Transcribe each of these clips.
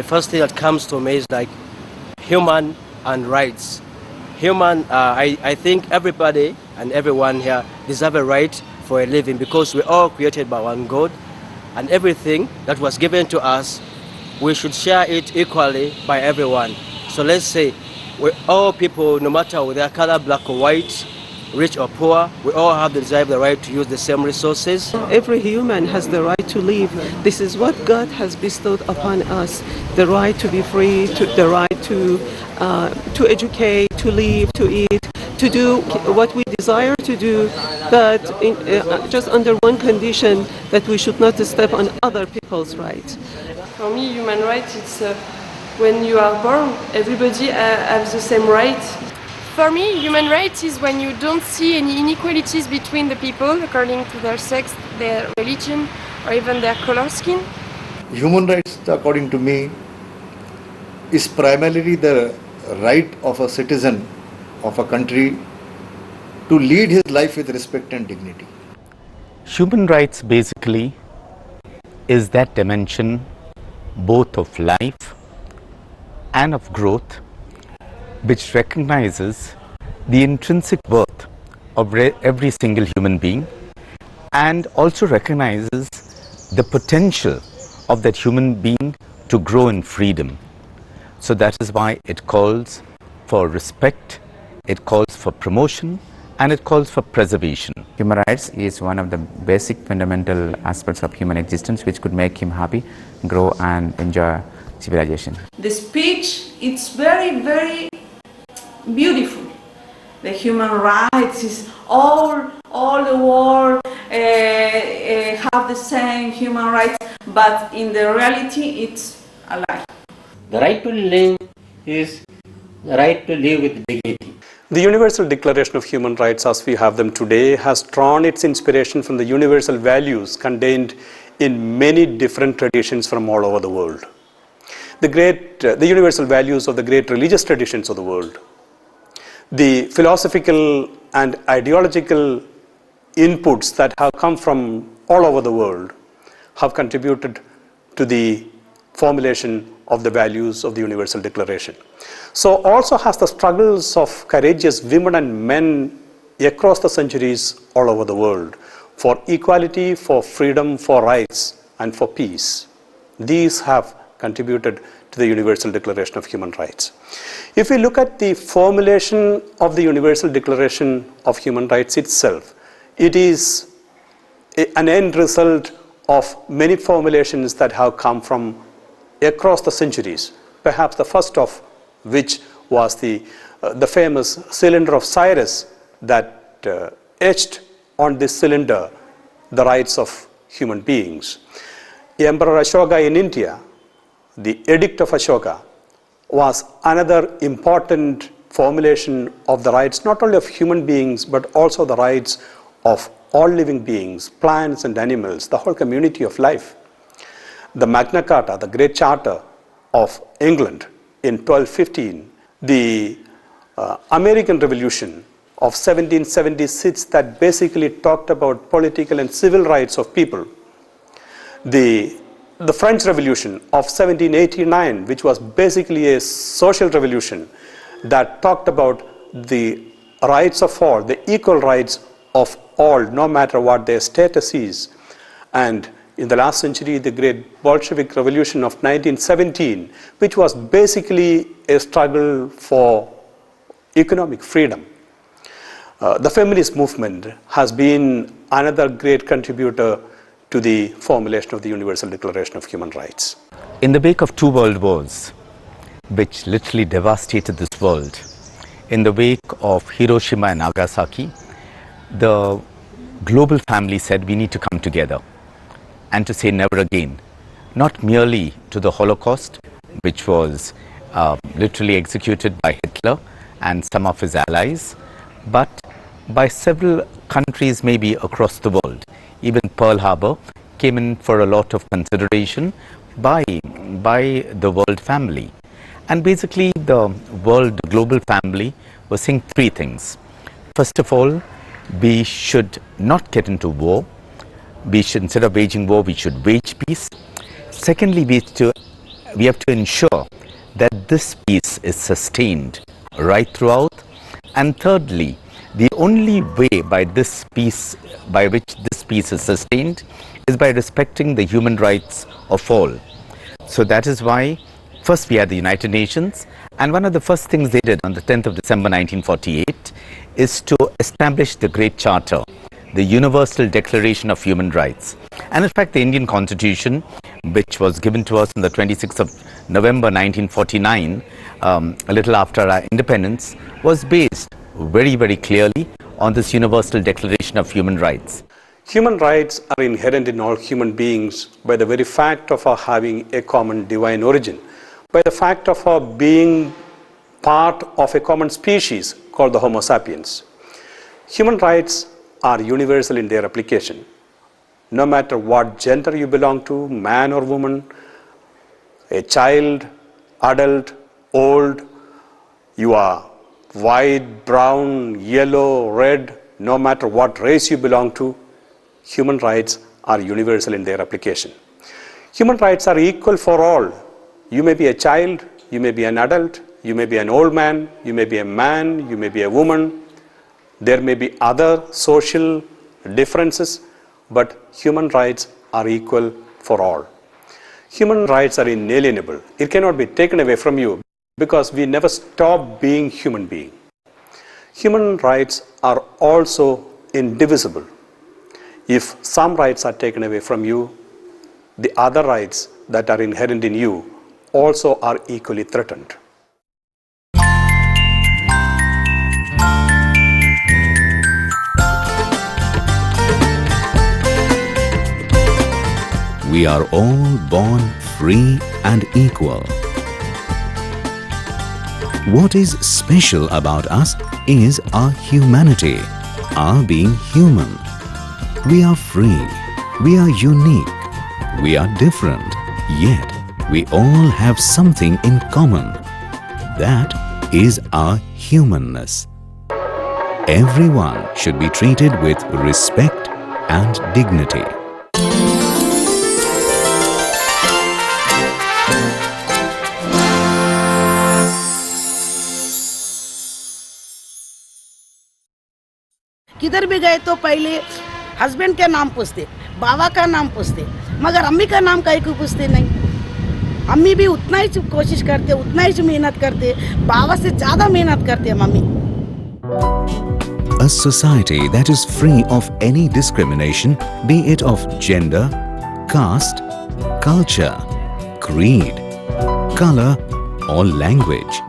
first thing that comes to me is like human and rights. I think everybody and everyone here deserve a right for a living because we're all created by one God, and everything that was given to us, we should share it equally by everyone. So let's say we all people, no matter whether they're color, black or white, rich or poor, we all have the right to use the same resources. Every human has the right to live. This is what God has bestowed upon us: the right to be free, the right to educate, to live, to eat, to do what we desire to do, but just under one condition, that we should not step on other people's rights. For me, human rights, it's when you are born, everybody has the same rights. For me, human rights is when you don't see any inequalities between the people according to their sex, their religion, or even their color skin. Human rights, according to me, is primarily the right of a citizen of a country to lead his life with respect and dignity. Human rights basically is that dimension both of life and of growth, which recognizes the intrinsic worth of every single human being and also recognizes the potential of that human being to grow in freedom. So that is why it calls for respect, it calls for promotion, and it calls for preservation. Human rights is one of the basic fundamental aspects of human existence which could make him happy, grow and enjoy civilization. The speech, it's very, very beautiful. The human rights is all the world have the same human rights, but in the reality it's a lie. The right to live is the right to live with dignity. The Universal Declaration of Human Rights as we have them today has drawn its inspiration from the universal values contained in many different traditions from all over the world. The universal values of the great religious traditions of the world. The philosophical and ideological inputs that have come from all over the world have contributed to the formulation of the values of the Universal Declaration. So also has the struggles of courageous women and men across the centuries all over the world for equality, for freedom, for rights, and for peace. These have contributed to the Universal Declaration of Human Rights. If we look at the formulation of the Universal Declaration of Human Rights itself, it is an end result of many formulations that have come from across the centuries, perhaps the first of which was the famous cylinder of Cyrus that etched on this cylinder the rights of human beings. Emperor Ashoka in India, the Edict of Ashoka, was another important formulation of the rights not only of human beings but also the rights of all living beings, plants and animals, the whole community of life. The Magna Carta, the Great Charter of England in 1215, the American Revolution of 1776 that basically talked about political and civil rights of people, the French Revolution of 1789, which was basically a social revolution that talked about the rights of all, the equal rights of all, no matter what their status is. And in the last century, the great Bolshevik Revolution of 1917, which was basically a struggle for economic freedom. The feminist movement has been another great contributor to the formulation of the Universal Declaration of Human Rights. In the wake of two world wars, which literally devastated this world, in the wake of Hiroshima and Nagasaki, the global family said we need to come together and to say never again, not merely to the Holocaust, which was literally executed by Hitler and some of his allies, but by several countries maybe across the world. Even Pearl Harbor came in for a lot of consideration by the world family. And basically the global family was saying three things. First of all, we should not get into war. We should, instead of waging war, we should wage peace. Secondly, we should we have to ensure that this peace is sustained right throughout. And thirdly, the only way by which this peace is sustained is by respecting the human rights of all. So that is why first we had the United Nations, and one of the first things they did on the 10th of December 1948 is to establish the Great Charter, the Universal Declaration of Human Rights. And in fact, the Indian Constitution, which was given to us on the 26th of November 1949, a little after our independence, was based very, very clearly on this Universal Declaration of Human Rights. Human rights are inherent in all human beings by the very fact of our having a common divine origin, by the fact of our being part of a common species called the Homo sapiens. Human rights are universal in their application. No matter what gender you belong to, man or woman, a child, adult, old, you are white, brown, yellow, red, no matter what race you belong to, human rights are universal in their application. Human rights are equal for all. You may be a child, you may be an adult, you may be an old man, you may be a man, you may be a woman. There may be other social differences, but human rights are equal for all. Human rights are inalienable. It cannot be taken away from you because we never stop being human being. Human rights are also indivisible. If some rights are taken away from you, the other rights that are inherent in you also are equally threatened. We are all born free and equal. What is special about us is our humanity, our being human. We are free, we are unique, we are different, yet we all have something in common. That is our humanness. Everyone should be treated with respect and dignity. किधर भी गए तो पहले husband का नाम पूछते, बाबा का नाम पूछते, मगर अम्मी का नाम काहे को पूछते नहीं। अम्मी भी उतना ही कोशिश करते, उतना ही मेहनत करते, बाबा से ज़्यादा मेहनत करते mummy. A society that is free of any discrimination, be it of gender, caste, culture, creed, color or language.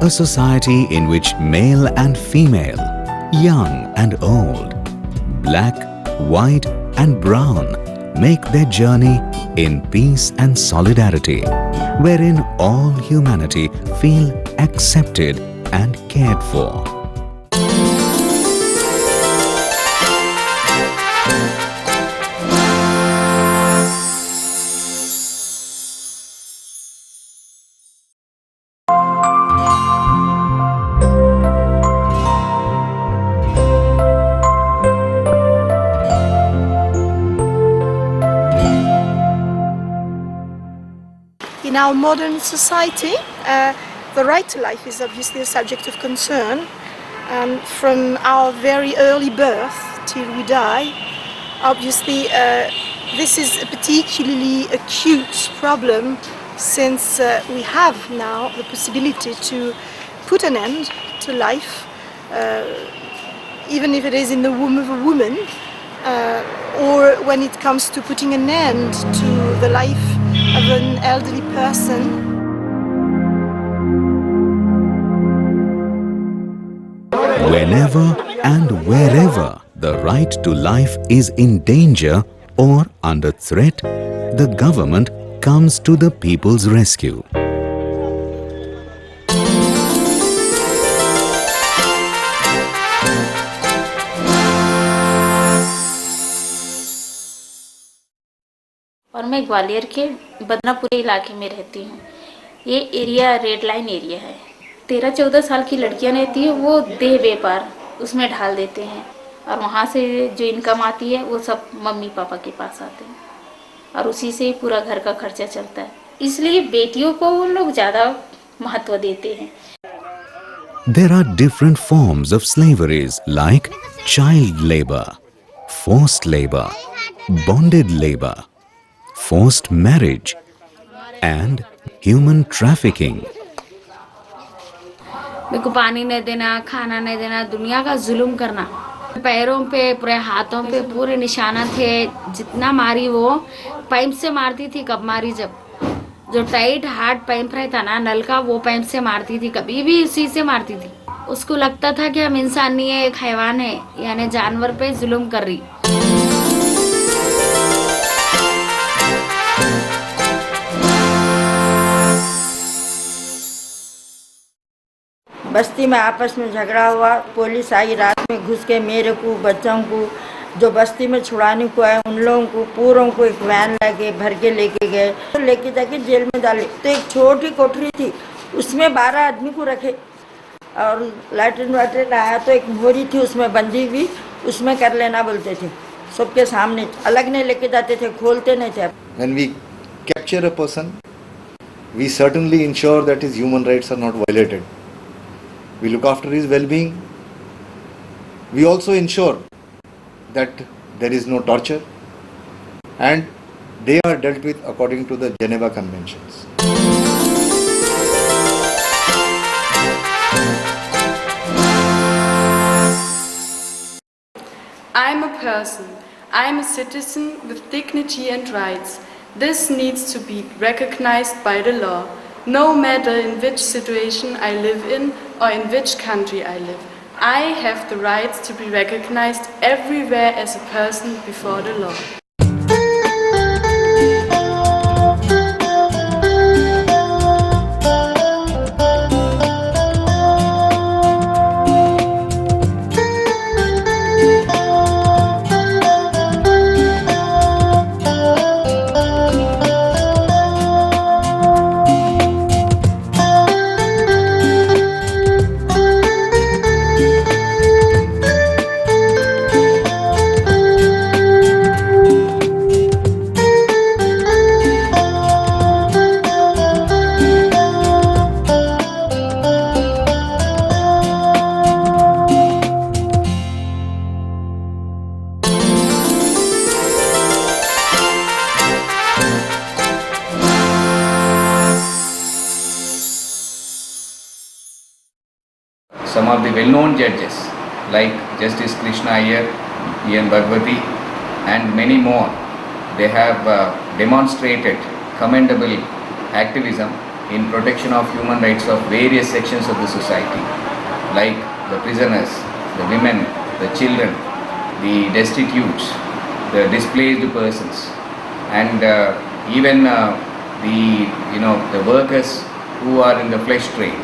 A society in which male and female, young and old, black, white and brown make their journey in peace and solidarity, wherein all humanity feel accepted and cared for. In our modern society, the right to life is obviously a subject of concern. From our very early birth till we die, obviously this is a particularly acute problem since we have now the possibility to put an end to life, even if it is in the womb of a woman, or when it comes to putting an end to the life of an elderly person. Whenever and wherever the right to life is in danger or under threat, the government comes to the people's rescue. और मैं ग्वालियर के बदनापुरे इलाके में रहती हूँ। ये area red line area है। 13-14 साल की लड़कियाँ रहती हैं, वो देह व्यापार उसमें ढाल देते हैं और वहाँ से जो इनकम आती है वो सब मम्मी पापा के पास आते हैं और उसी से ही पूरा घर का खर्चा चलता है। इसलिए बेटियों को उन लोग ज़्यादा महत्व देते हैं। There are different forms of slaveries like child labor, forced labor, bonded labor, forced marriage, and human trafficking. मेरे को पानी नहीं देना, खाना नहीं देना, दुनिया का जुल्म करना। पैरों पे, पूरे हाथों पे पूरे निशाना थे। जितना मारी वो पाइप से मारती थी। कब मारी? जब जो टाइट हार्ड पाइप रहता ना नल का, वो पाइप से मारती थी। कभी भी उसी से मारती थी। उसको लगता था कि हम इंसान नहीं है, एक हैवान है, यानी जानवर पे जुल्म कर रही। बस्ती में आपस में झगड़ा हुआ, पुलिस आई, रात में घुस के मेरे को, बच्चों को, जो बस्ती में छुड़ाने को आए उन लोगों को पूरों को एक वैन लगे भर के लेके गए, तो लेके जाके जेल में डाले। तो एक छोटी कोठरी थी, उसमें 12 आदमी को रखे और लैट्रिन वैट्रिन आया तो एक मोरी थी उसमें बंदी हुई, उसमें कर लेना बोलते थे। सबके सामने अलग नहीं लेके जाते थे, खोलते नहीं थे। When we capture a person, we certainly ensure that his human rights are not violated. We look after his well-being. We also ensure that there is no torture and they are dealt with according to the Geneva Conventions. I am a person. I am a citizen with dignity and rights. This needs to be recognized by the law, no matter in which situation I live in or in which country I live. I have the rights to be recognized everywhere as a person before the law. Some of the well-known judges like Justice Krishna Iyer, Ian Bhagwati and many more, they have demonstrated commendable activism in protection of human rights of various sections of the society, like the prisoners, the women, the children, the destitutes, the displaced persons, and even the workers who are in the flesh trade.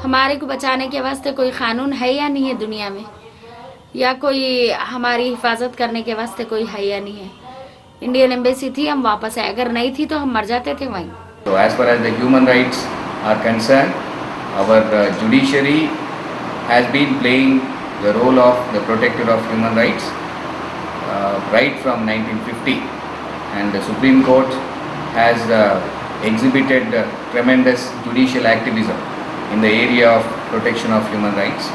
हमारे को बचाने के वास्ते कोई कानून है या नहीं है दुनिया में, या कोई हमारी हिफाजत करने के वास्ते कोई है या नहीं है। इंडियन एम्बेसी थी, हम वापस आए, अगर नहीं थी तो हम मर जाते थे वहीं। So as far as the human rights are concerned, our judiciary has been playing the role of the protector of human rights right from 1950, and the Supreme Court has exhibited tremendous judicial activism in the area of protection of human rights.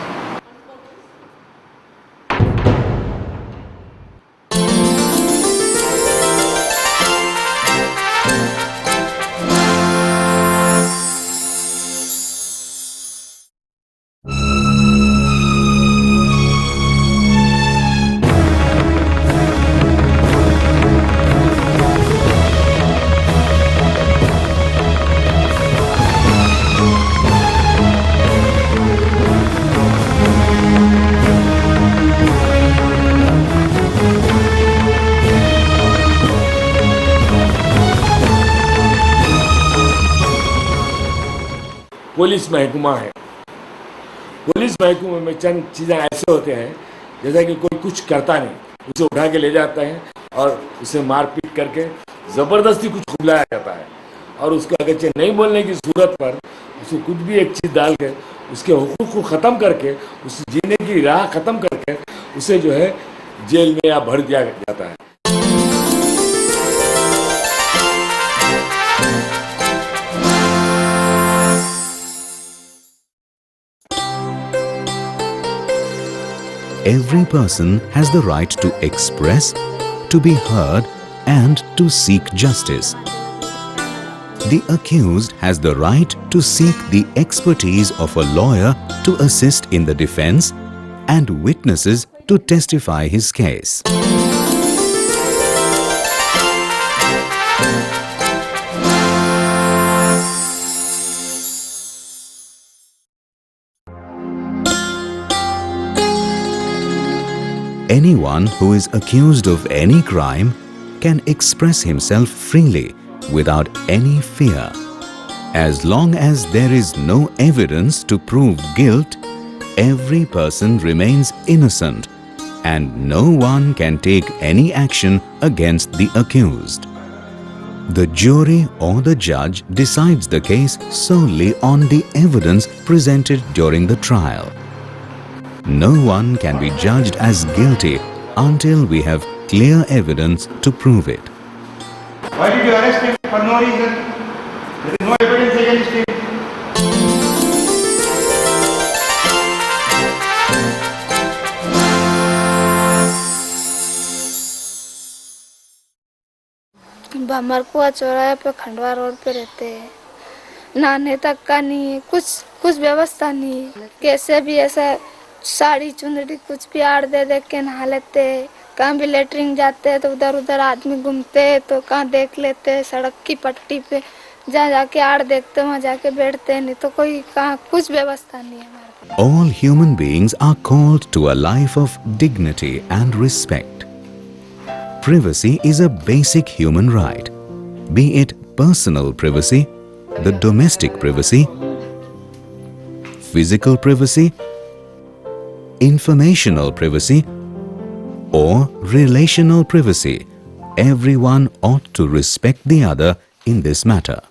Police महकमा है। Police महकमे में चंद चीज़ें ऐसे होते हैं जैसा कि कोई कुछ करता नहीं, उसे उठा के ले जाता है और उसे मारपीट करके ज़बरदस्ती कुछ खुलाया जाता है, और उसको अगर नहीं बोलने की सूरत पर उसे कुछ भी एक चीज़ डाल के उसके हुकूक को ख़त्म करके, उस जीने की राह ख़त्म करके उसे जो है जेल में या भर दिया जाता है। Every person has the right to express, to be heard, and to seek justice. The accused has the right to seek the expertise of a lawyer to assist in the defense and witnesses to testify his case. Anyone who is accused of any crime can express himself freely without any fear. As long as there is no evidence to prove guilt, every person remains innocent and no one can take any action against the accused. The jury or the judge decides the case solely on the evidence presented during the trial. No one can be judged as guilty until we have clear evidence to prove it. Why did you arrest him for no reason? There is no evidence against him. मरकुआ चौराहे पे Khandwa road पे रहते हैं। नहाने तक का नहीं है, कुछ व्यवस्था नहीं है। कैसे भी ऐसा साड़ी चुंदड़ी कुछ भी आड़ दे दे के नहा लेते हैं। कहाँ भी लेटरिन जाते हैं तो उधर उधर आदमी घूमते हैं तो कहाँ देख लेते हैं, सड़क की पट्टी पे जहाँ जाके आड़ देखते हैं वहाँ जाके बैठते हैं, नहीं तो कोई कहाँ कुछ व्यवस्था नहीं है हमारे। All human beings are called to a life of dignity and respect. Privacy is a basic human right, be it personal privacy, the domestic privacy, physical privacy, informational privacy, or relational privacy. Everyone ought to respect the other in this matter.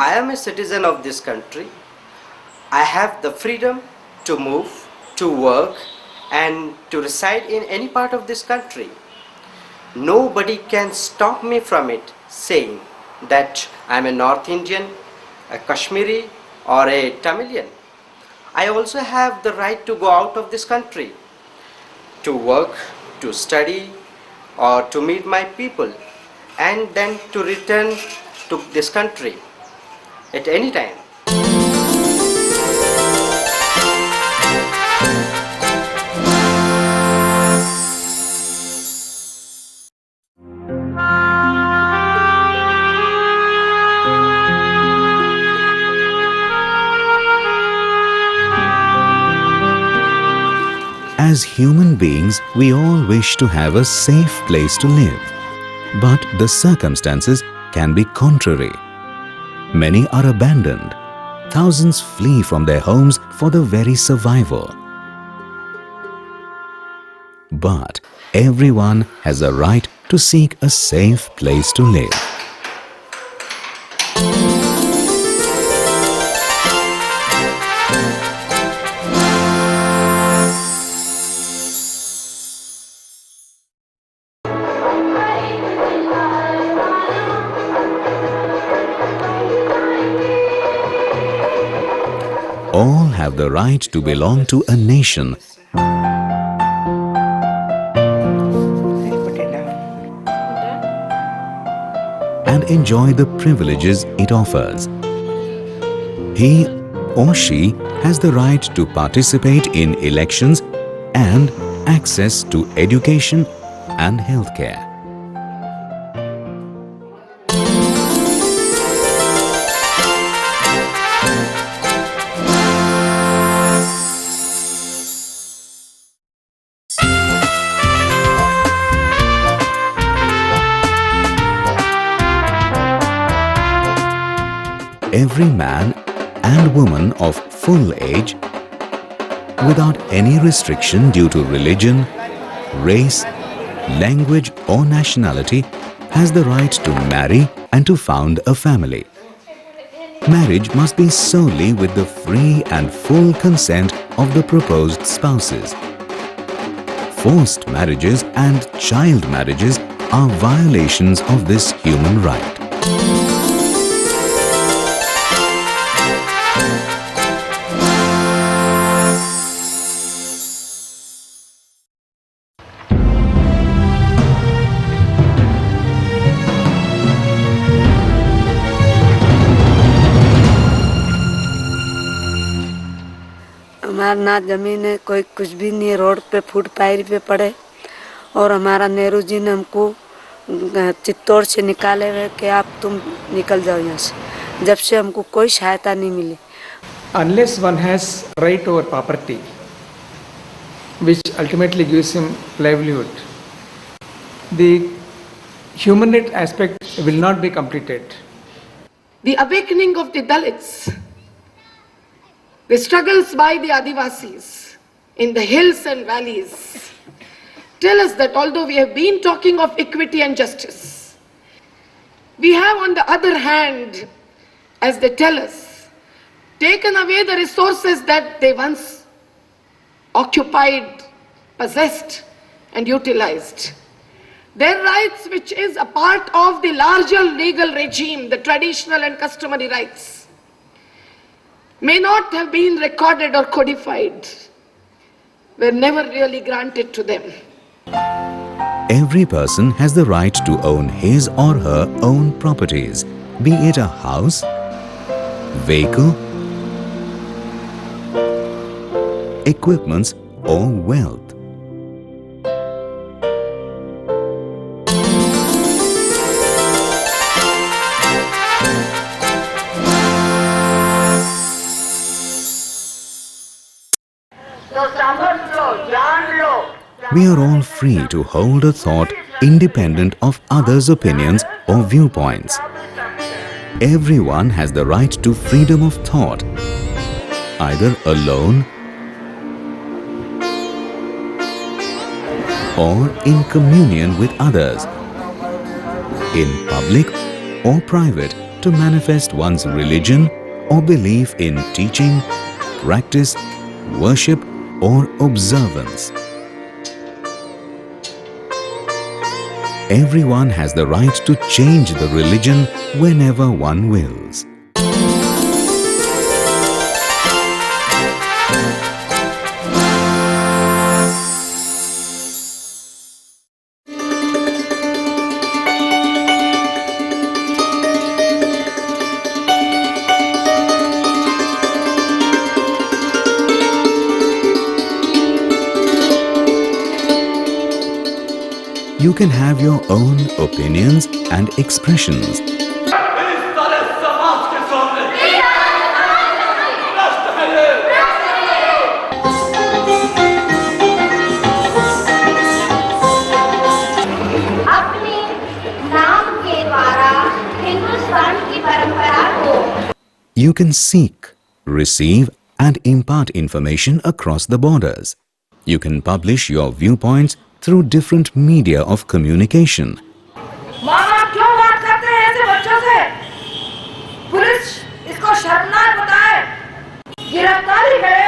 I am a citizen of this country. I have the freedom to move, to work, and to reside in any part of this country. Nobody can stop me from it, saying that I am a North Indian, a Kashmiri, or a Tamilian. I also have the right to go out of this country, to work, to study, or to meet my people, and then to return to this country at any time. As human beings, we all wish to have a safe place to live. But the circumstances can be contrary. Many are abandoned. Thousands flee from their homes for the very survival. But everyone has a right to seek a safe place to live. all have the right to belong to a nation and enjoy the privileges it offers. He or she has the right to participate in elections and access to education and healthcare. Every man and woman of full age, without any restriction due to religion, race, language or nationality, has the right to marry and to found a family. Marriage must be solely with the free and full consent of the proposed spouses. Forced marriages and child marriages are violations of this human right. हमारा ना जमीन है, कोई कुछ भी नहीं है, road पे फुट पायरी पे पड़े और हमारा नेहरू जी ने हमको चित्तौड़ से निकाले हुए कि आप तुम निकल जाओ यहाँ से। जब से हमको कोई सहायता नहीं मिली। Unless one has right over property, which ultimately gives him livelihood, the human right aspect will not be completed. The awakening of the Dalits, the struggles by the Adivasis in the hills and valleys tell us that although we have been talking of equity and justice, we have on the other hand, as they tell us, taken away the resources that they once occupied, possessed and utilized. Their rights, which is a part of the larger legal regime, the traditional and customary rights, may not have been recorded or codified, were never really granted to them. Every person has the right to own his or her own properties, be it a house, vehicle, equipments or wealth. We are all free to hold a thought independent of others' opinions or viewpoints. Everyone has the right to freedom of thought, either alone or in communion with others, in public or private, to manifest one's religion or belief in teaching, practice, worship or observance. Everyone has the right to change the religion whenever one wills. You can have your own opinions and expressions. You can seek, receive and impart information across the borders. You can publish your viewpoints through different media of communication. मामा क्यों बात करते हैं ऐसे बच्चों से? Police इसको शर्मनाक बताए, गिरफ्तारी करे।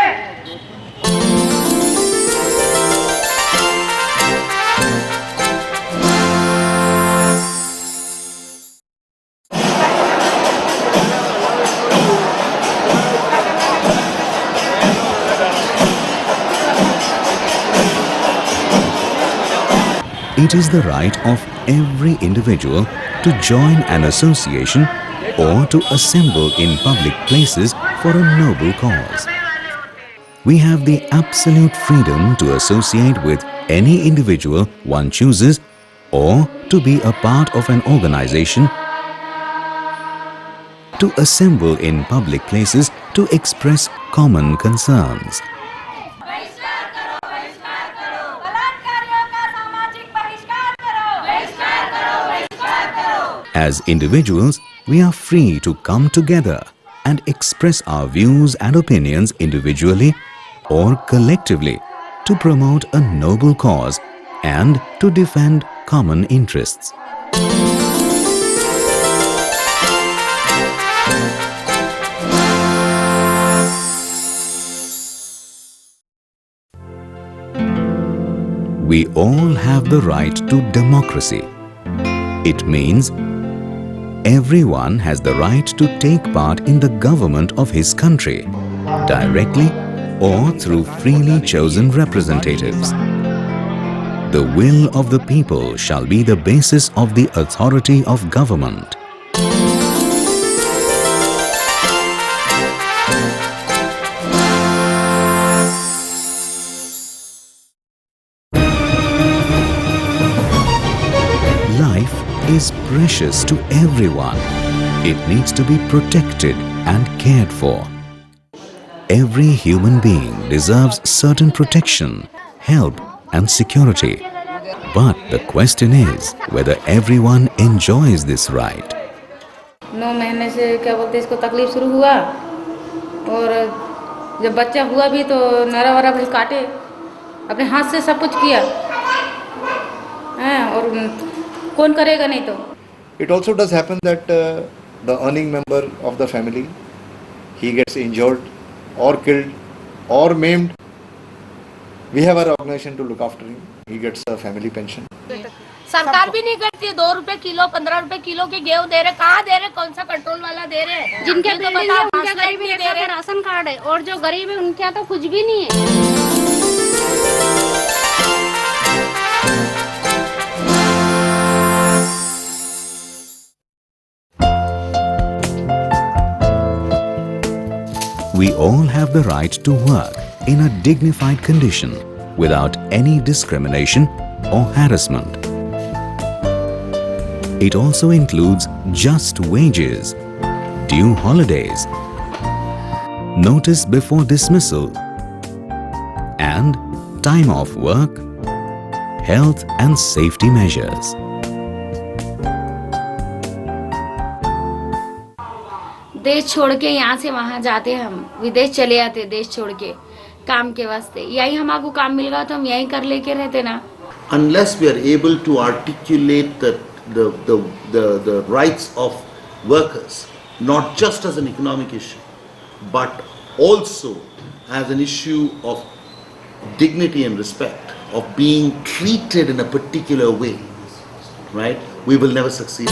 It is the right of every individual to join an association or to assemble in public places for a noble cause. We have the absolute freedom to associate with any individual one chooses or to be a part of an organization, to assemble in public places to express common concerns. As individuals, we are free to come together and express our views and opinions individually or collectively to promote a noble cause and to defend common interests. We all have the right to democracy. It means everyone has the right to take part in the government of his country, directly or through freely chosen representatives. The will of the people shall be the basis of the authority of government. Life is precious to everyone. It needs to be protected and cared for. Every human being deserves certain protection, help and security. But the question is whether everyone enjoys this right. 9 महीने से क्या बोलते इसको तकलीफ शुरू हुआ और जब बच्चा हुआ भी तो नरा वरा भी काटे अपने हाथ से सब कुछ किया हैं और कौन करेगा नहीं तो. It also does happen that the earning member of the family, he gets injured or killed or maimed. We have our organization to look after him. He gets a family pension. सरकार भी नहीं करती है. 2 रुपए kilo 15 रुपए kilo के गेहूं दे रहे. कहाँ दे रहे? कौन सा कंट्रोल वाला दे रहे? जिनके बिल्डिंग है उनके गरीब रेखा का राशन कार्ड है और जो गरीब है उनके यहाँ तो कुछ भी नहीं है. We all have the right to work in a dignified condition without any discrimination or harassment. It also includes just wages, due holidays, notice before dismissal, and time off work, health and safety measures. देश छोड़ के यहाँ से वहाँ जाते हम विदेश चले जाते देश छोड़ के काम के वास्ते. यही हमारे को काम मिल गया तो हम यहीं कर लेके रहते ना. Unless we are able to articulate the rights of workers, not just as an economic issue, but also as an issue of dignity and respect, of being treated in a particular way, right? We will never succeed.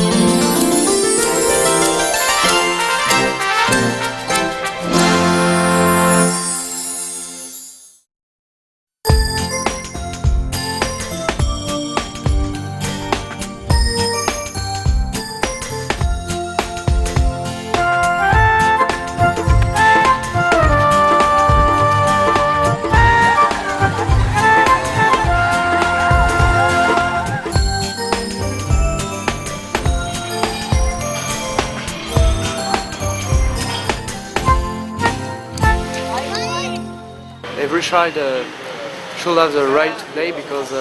Every child should have the right to play because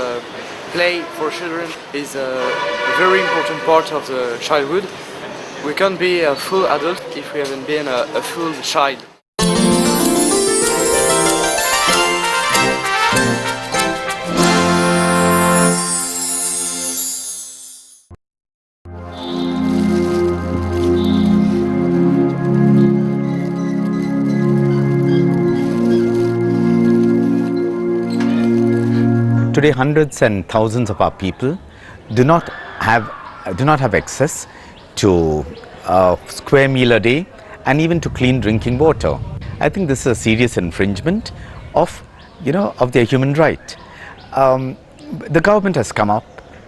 play for children is a very important part of the childhood. We can't be a full adult if we haven't been a full child. Today, hundreds and thousands of our people do not have access to a square meal a day and even to clean drinking water. I think this is a serious infringement of their human right. The government has come up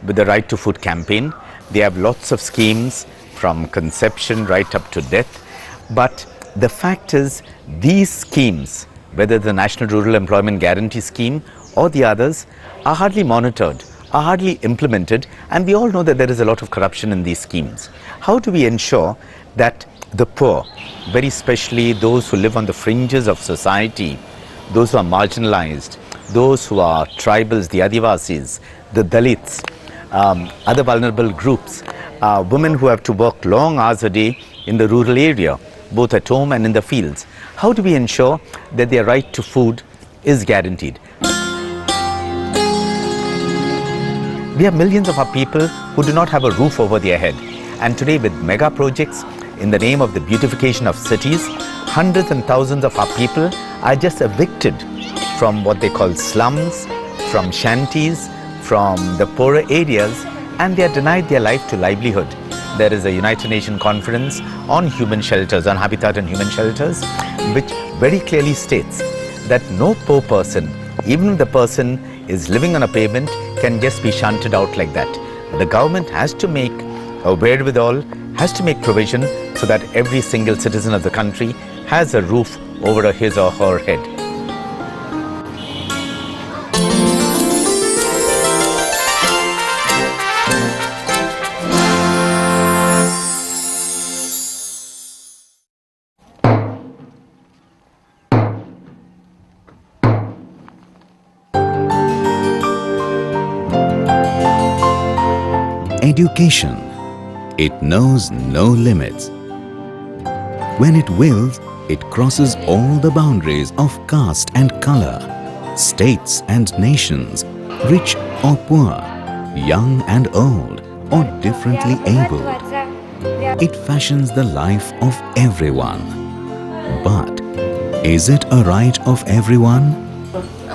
with the Right to Food campaign. They have lots of schemes from conception right up to death. But the fact is, these schemes, whether the National Rural Employment Guarantee Scheme or the others, are hardly monitored, are hardly implemented, and we all know that there is a lot of corruption in these schemes. How do we ensure that the poor, very especially those who live on the fringes of society, those who are marginalized, those who are tribals, the Adivasis, the Dalits, other vulnerable groups, women who have to work long hours a day in the rural area, both at home and in the fields, how do we ensure that their right to food is guaranteed? We have millions of our people who do not have a roof over their head. And today, with mega projects in the name of the beautification of cities, hundreds and thousands of our people are just evicted from what they call slums, from shanties, from the poorer areas, and they are denied their right to livelihood. There is a United Nations conference on human shelters, on habitat and human shelters, which very clearly states that no poor person, even if the person is living on a pavement, can just be shunted out like that. The government has to make a wherewithal, has to make provision so that every single citizen of the country has a roof over his or her head. Education, it knows no limits. When it wills, it crosses all the boundaries of caste and color, states and nations, rich or poor, young and old, or differently abled. It fashions the life of everyone. But is it a right of everyone?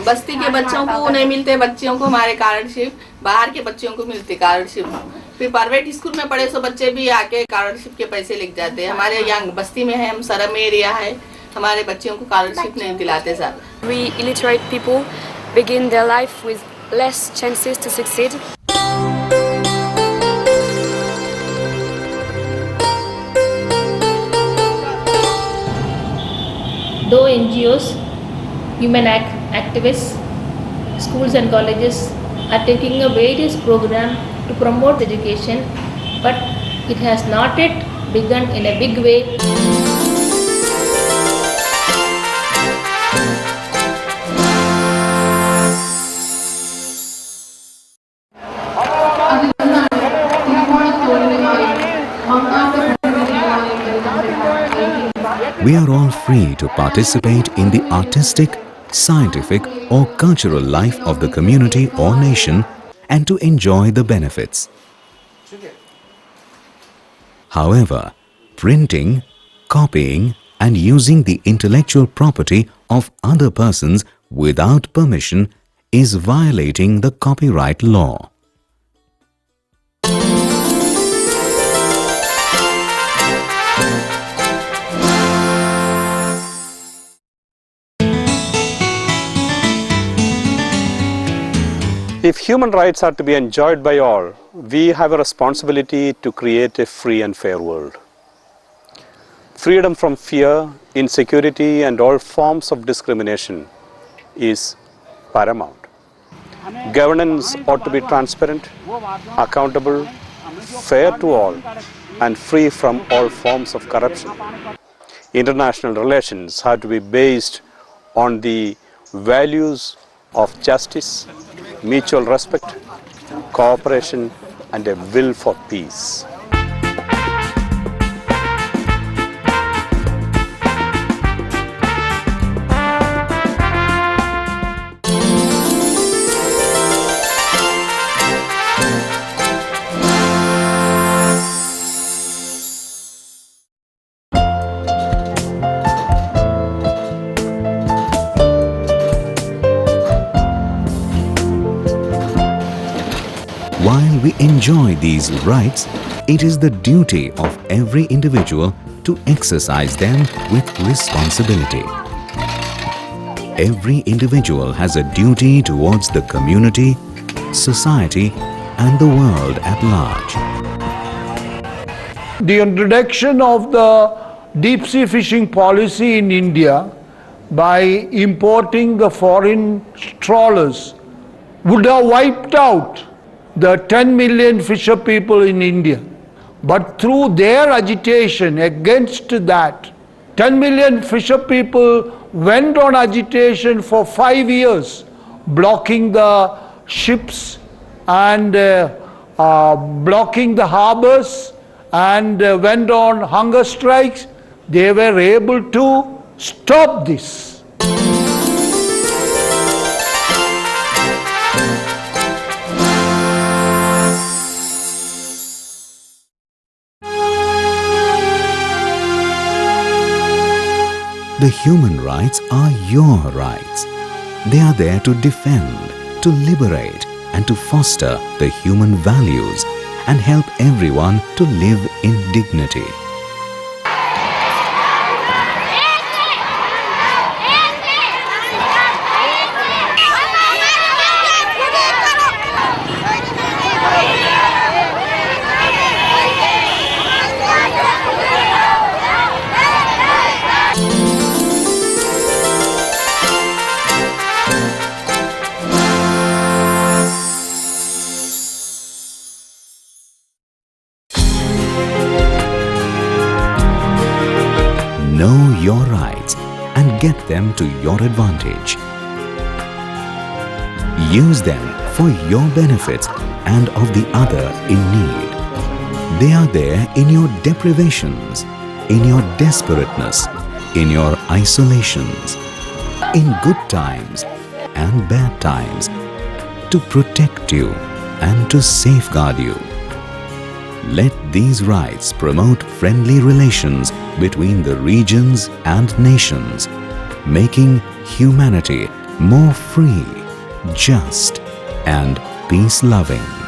बस्ती के बच्चों को नहीं मिलते, बच्चियों को हमारे scholarship, बाहर के बच्चों को मिलती स्कॉलरशिप। फिर प्राइवेट स्कूल में पढ़े सो बच्चे भी आके स्कॉलरशिप के पैसे लिख जाते हैं। हमारे यहाँ बस्ती में है, हम सरम एरिया है, हमारे बच्चियों को स्कॉलरशिप नहीं दिलाते sir. We illiterate people begin their life with less chances to succeed. Though NGOs, human activists, schools and colleges are taking a various program to promote education, but it has not yet begun in a big way. We are all free to participate in the artistic, scientific or cultural life of the community or nation and to enjoy the benefits. However, printing, copying and using the intellectual property of other persons without permission is violating the copyright law. If human rights are to be enjoyed by all, we have a responsibility to create a free and fair world. Freedom from fear, insecurity and all forms of discrimination is paramount. Governance ought to be transparent, accountable, fair to all and free from all forms of corruption. International relations have to be based on the values of justice, mutual respect, cooperation and a will for peace. While we enjoy these rights, it is the duty of every individual to exercise them with responsibility. Every individual has a duty towards the community, society and the world at large. The introduction of the deep sea fishing policy in India by importing the foreign trawlers would have wiped out the 10 million fisher people in India. But through their agitation against that, 10 million fisher people went on agitation for 5 years, blocking the ships and blocking the harbors, and went on hunger strikes. They were able to stop this. The human rights are your rights. They are there to defend, to liberate, and to foster the human values and help everyone to live in dignity. Know your rights and get them to your advantage. Use them for your benefit and of the other in need. They are there in your deprivations, in your desperateness, in your isolations, in good times and bad times, to protect you and to safeguard you. Let these rights promote friendly relations between the regions and nations, making humanity more free, just, and peace-loving.